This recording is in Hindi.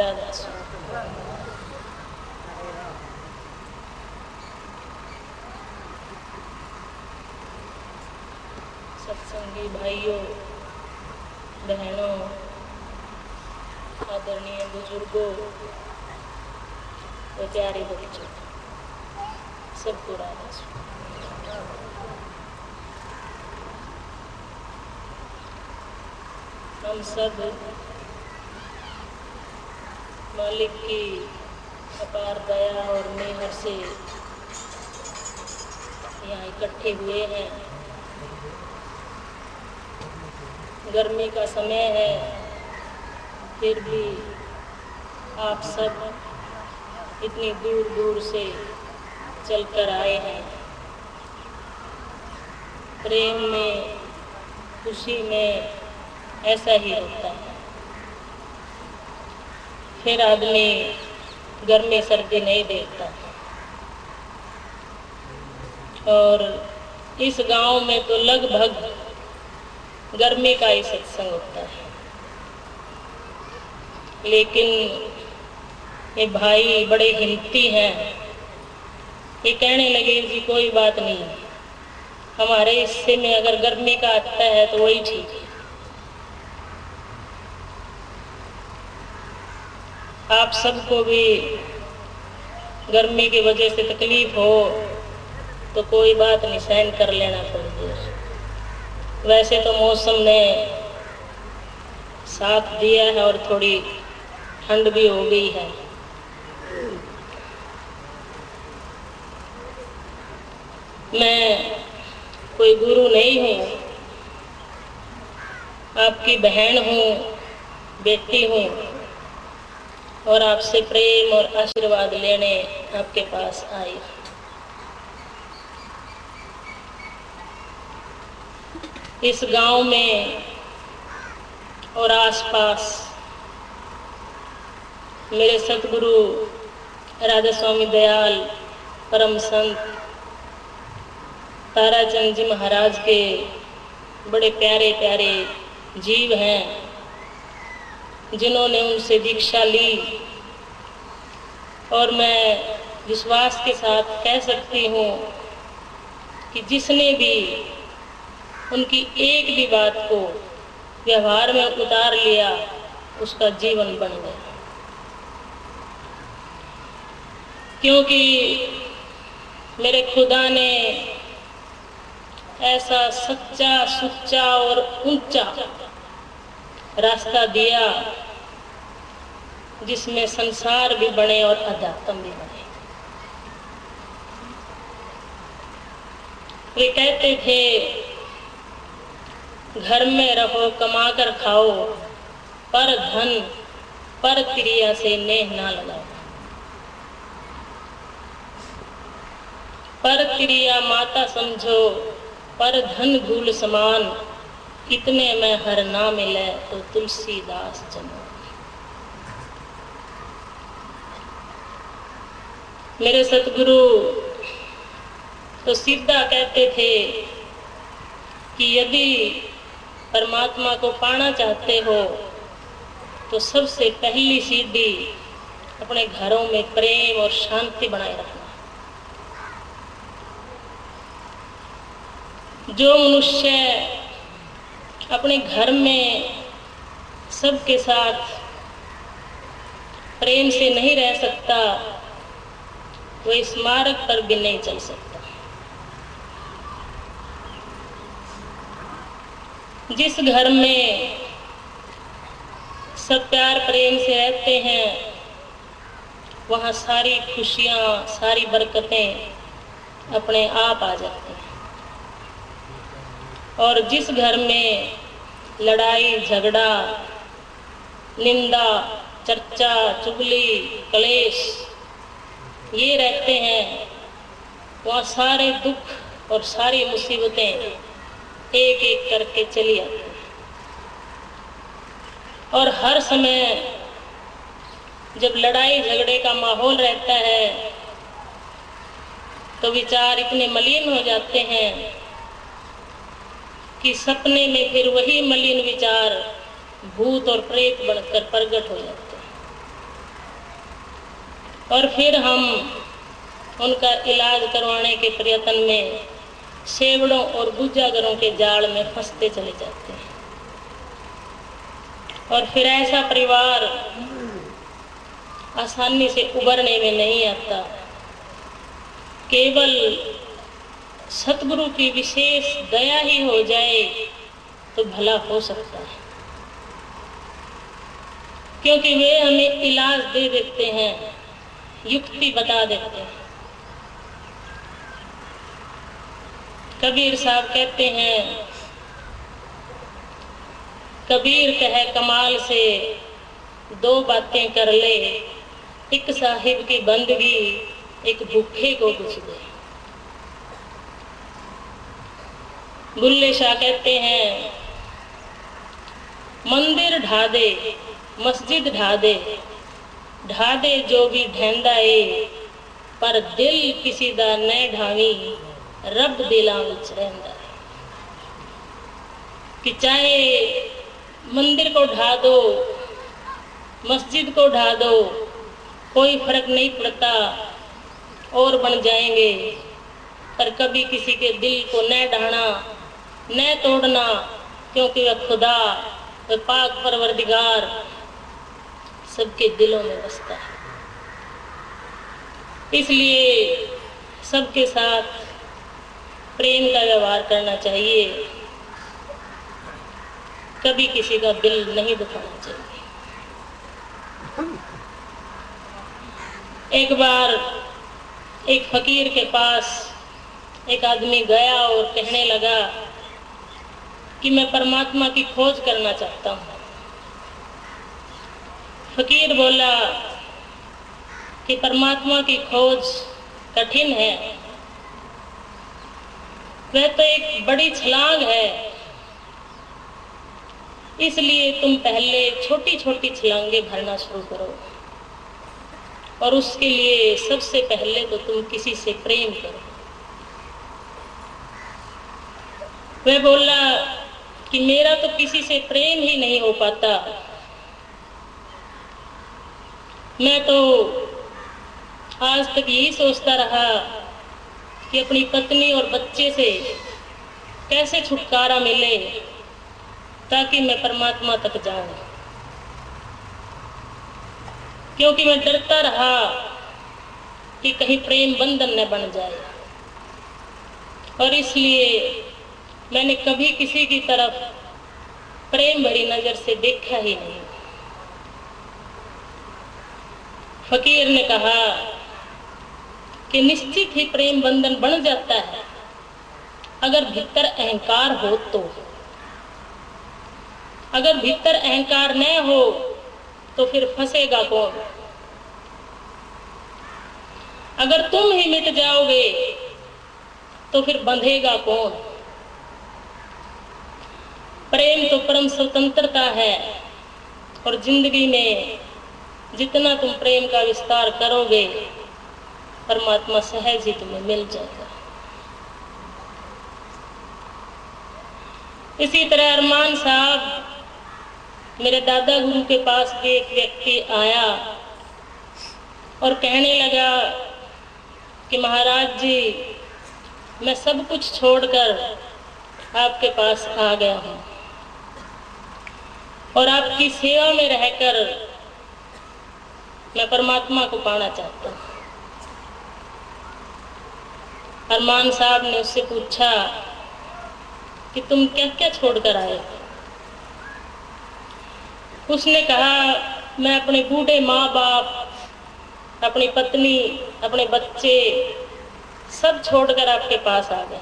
राधा सत्संगी भाइयों बहनों, आदरणीय बुजुर्गों व प्यारे बच्चों, सबको राधा हम सब मालिक की अपार दया और मेहर से यहाँ इकट्ठे हुए हैं। गर्मी का समय है, फिर भी आप सब इतनी दूर दूर से चलकर आए हैं। प्रेम में, खुशी में ऐसा ही होता है। फिर आदमी गर्मी सर्दी नहीं देखता। और इस गांव में तो लगभग गर्मी का ही सत्संग होता है। लेकिन ये भाई बड़े हिम्मती हैं। ये कहने लगे जी कोई बात नहीं, हमारे हिस्से में अगर गर्मी का आता है तो वही ठीक है। आप सबको भी गर्मी की वजह से तकलीफ हो तो कोई बात नहीं, सहन कर लेना थोड़ी देर। वैसे तो मौसम ने साथ दिया है और थोड़ी ठंड भी हो गई है। मैं कोई गुरु नहीं हूँ, आपकी बहन हूँ, बेटी हूँ और आपसे प्रेम और आशीर्वाद लेने आपके पास आई। इस गांव में और आसपास मेरे सतगुरु राधा स्वामी दयाल परम संत ताराचंद जी महाराज के बड़े प्यारे प्यारे जीव हैं, जिन्होंने उनसे दीक्षा ली। और मैं विश्वास के साथ कह सकती हूँ कि जिसने भी उनकी एक भी बात को व्यवहार में उतार लिया, उसका जीवन बन गया। क्योंकि मेरे खुदा ने ऐसा सच्चा, सुच्चा और ऊंचा रास्ता दिया जिसमें संसार भी बने और अध्यात्म भी बने। वे कहते थे घर में रहो कमा कर खाओ, पर धन पर क्रिया से नेह ना लगाओ। पर क्रिया माता समझो, पर धन धूल समान, इतने में हर ना मिले तो तुलसीदास जनो। मेरे सतगुरु तो सीधा कहते थे कि यदि परमात्मा को पाना चाहते हो तो सबसे पहली सीढ़ी अपने घरों में प्रेम और शांति बनाए रखना। जो मनुष्य अपने घर में सबके साथ प्रेम से नहीं रह सकता, वो इस मार्ग पर भी नहीं चल सकता। जिस घर में सब प्यार प्रेम से रहते हैं, वहाँ सारी खुशियाँ, सारी बरकतें अपने आप आ जाती हैं। और जिस घर में लड़ाई झगड़ा, निंदा, चर्चा, चुगली, कलेश ये रहते हैं, वहाँ सारे दुख और सारी मुसीबतें एक एक करके चली आती हैं। और हर समय जब लड़ाई झगड़े का माहौल रहता है तो विचार इतने मलिन हो जाते हैं कि सपने में फिर वही मलिन विचार भूत और प्रेत बनकर प्रकट हो जाते हैं। और फिर हम उनका इलाज करवाने के प्रयत्न में सेवड़ों और गुज्जागरों के जाल में फंसते चले जाते हैं। और फिर ऐसा परिवार आसानी से उबरने में नहीं आता। केवल सतगुरु की विशेष दया ही हो जाए तो भला हो सकता है, क्योंकि वे हमें इलाज दे देते हैं, युक्ति बता देते हैं। कबीर साहब कहते हैं, कबीर कहे कमाल से दो बातें कर ले, एक साहिब की बंदगी एक भूखे को कुछ दे। बुल्ले शाह कहते हैं, मंदिर ढा दे मस्जिद ढा दे जो भी ढेंदा है, पर दिल किसी दा न ढावी रब दिलां विच रहिंदा है। कि चाहे मंदिर को ढा दो, मस्जिद को ढा दो, कोई फर्क नहीं पड़ता, और बन जाएंगे, पर कभी किसी के दिल को न ढाना न तोड़ना, क्योंकि वह खुदा, वह पाक परवरदिगार सबके दिलों में बसता है। इसलिए सबके साथ प्रेम का व्यवहार करना चाहिए, कभी किसी का दिल नहीं दुखाना चाहिए। एक बार एक फकीर के पास एक आदमी गया और कहने लगा कि मैं परमात्मा की खोज करना चाहता हूँ। फकीर बोला कि परमात्मा की खोज कठिन है, वह तो एक बड़ी छलांग है, इसलिए तुम पहले छोटी छोटी छलांगें भरना शुरू करो, और उसके लिए सबसे पहले तो तुम किसी से प्रेम करो। वह बोला कि मेरा तो किसी से प्रेम ही नहीं हो पाता, मैं तो आज तक यही सोचता रहा कि अपनी पत्नी और बच्चे से कैसे छुटकारा मिले ताकि मैं परमात्मा तक जाऊं, क्योंकि मैं डरता रहा कि कहीं प्रेम बंधन न बन जाए, और इसलिए मैंने कभी किसी की तरफ प्रेम भरी नजर से देखा ही नहीं। फकीर ने कहा कि निश्चित ही प्रेम बंधन बन जाता है अगर भीतर अहंकार हो तो। अगर भीतर अहंकार न हो तो फिर फंसेगा कौन? अगर तुम ही मिट जाओगे तो फिर बंधेगा कौन? प्रेम तो परम स्वतंत्रता है, और जिंदगी में जितना तुम प्रेम का विस्तार करोगे परमात्मा सहज ही तुम्हें मिल जाएगा। इसी तरह अरमान साहब, मेरे दादा गुरु के पास भी एक व्यक्ति आया और कहने लगा कि महाराज जी, मैं सब कुछ छोड़कर आपके पास आ गया हूँ और आपकी सेवा में रहकर मैं परमात्मा को पाना चाहता हूँ। अरमान साहब ने उससे पूछा कि तुम क्या क्या छोड़कर आए? उसने कहा, मैं अपने बूढ़े माँ बाप, अपनी पत्नी, अपने बच्चे सब छोड़कर आपके पास आ गया।